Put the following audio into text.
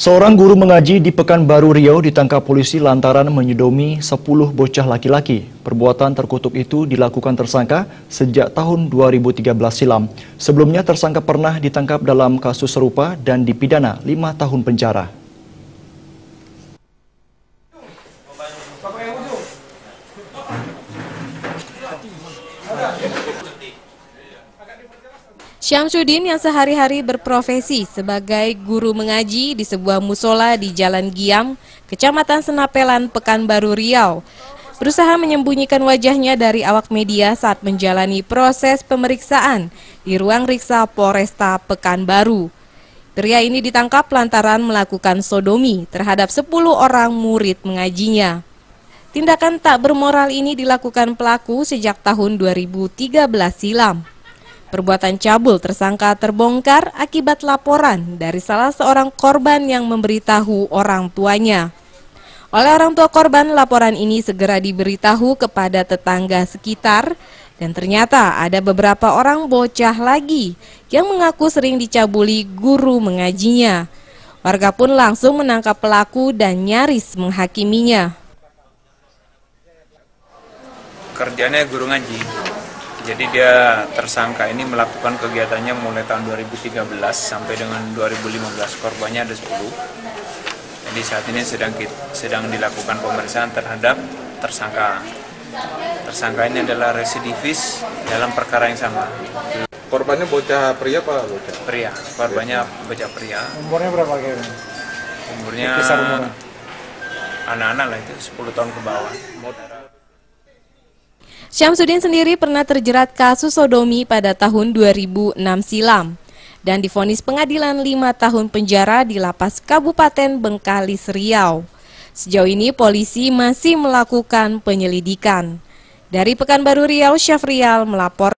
Seorang guru mengaji di Pekanbaru Riau ditangkap polisi lantaran menyodomi 10 bocah laki-laki. Perbuatan terkutuk itu dilakukan tersangka sejak tahun 2013 silam. Sebelumnya tersangka pernah ditangkap dalam kasus serupa dan dipidana 5 tahun penjara. Syamsuddin yang sehari-hari berprofesi sebagai guru mengaji di sebuah musola di Jalan Giam, Kecamatan Senapelan, Pekanbaru Riau, berusaha menyembunyikan wajahnya dari awak media saat menjalani proses pemeriksaan di ruang riksa Polresta Pekanbaru. Pria ini ditangkap lantaran melakukan sodomi terhadap 10 orang murid mengajinya. Tindakan tak bermoral ini dilakukan pelaku sejak tahun 2013 silam. Perbuatan cabul tersangka terbongkar akibat laporan dari salah seorang korban yang memberitahu orang tuanya. Oleh orang tua korban, laporan ini segera diberitahu kepada tetangga sekitar dan ternyata ada beberapa orang bocah lagi yang mengaku sering dicabuli guru mengajinya. Warga pun langsung menangkap pelaku dan nyaris menghakiminya. Kerjanya guru ngaji. Jadi dia tersangka ini melakukan kegiatannya mulai tahun 2013 sampai dengan 2015. Korbannya ada 10. Jadi saat ini sedang dilakukan pemeriksaan terhadap tersangka. Tersangka ini adalah residivis dalam perkara yang sama. Korbannya bocah pria apa bocah? Pria. Korbannya bocah pria. Umurnya berapa kira? Umurnya Kisar umurnya? Anak-anak lah itu 10 tahun ke bawah. Syamsuddin sendiri pernah terjerat kasus sodomi pada tahun 2006 silam dan divonis pengadilan 5 tahun penjara di Lapas Kabupaten Bengkalis, Riau. Sejauh ini polisi masih melakukan penyelidikan. Dari Pekanbaru Riau, Syafrial melapor.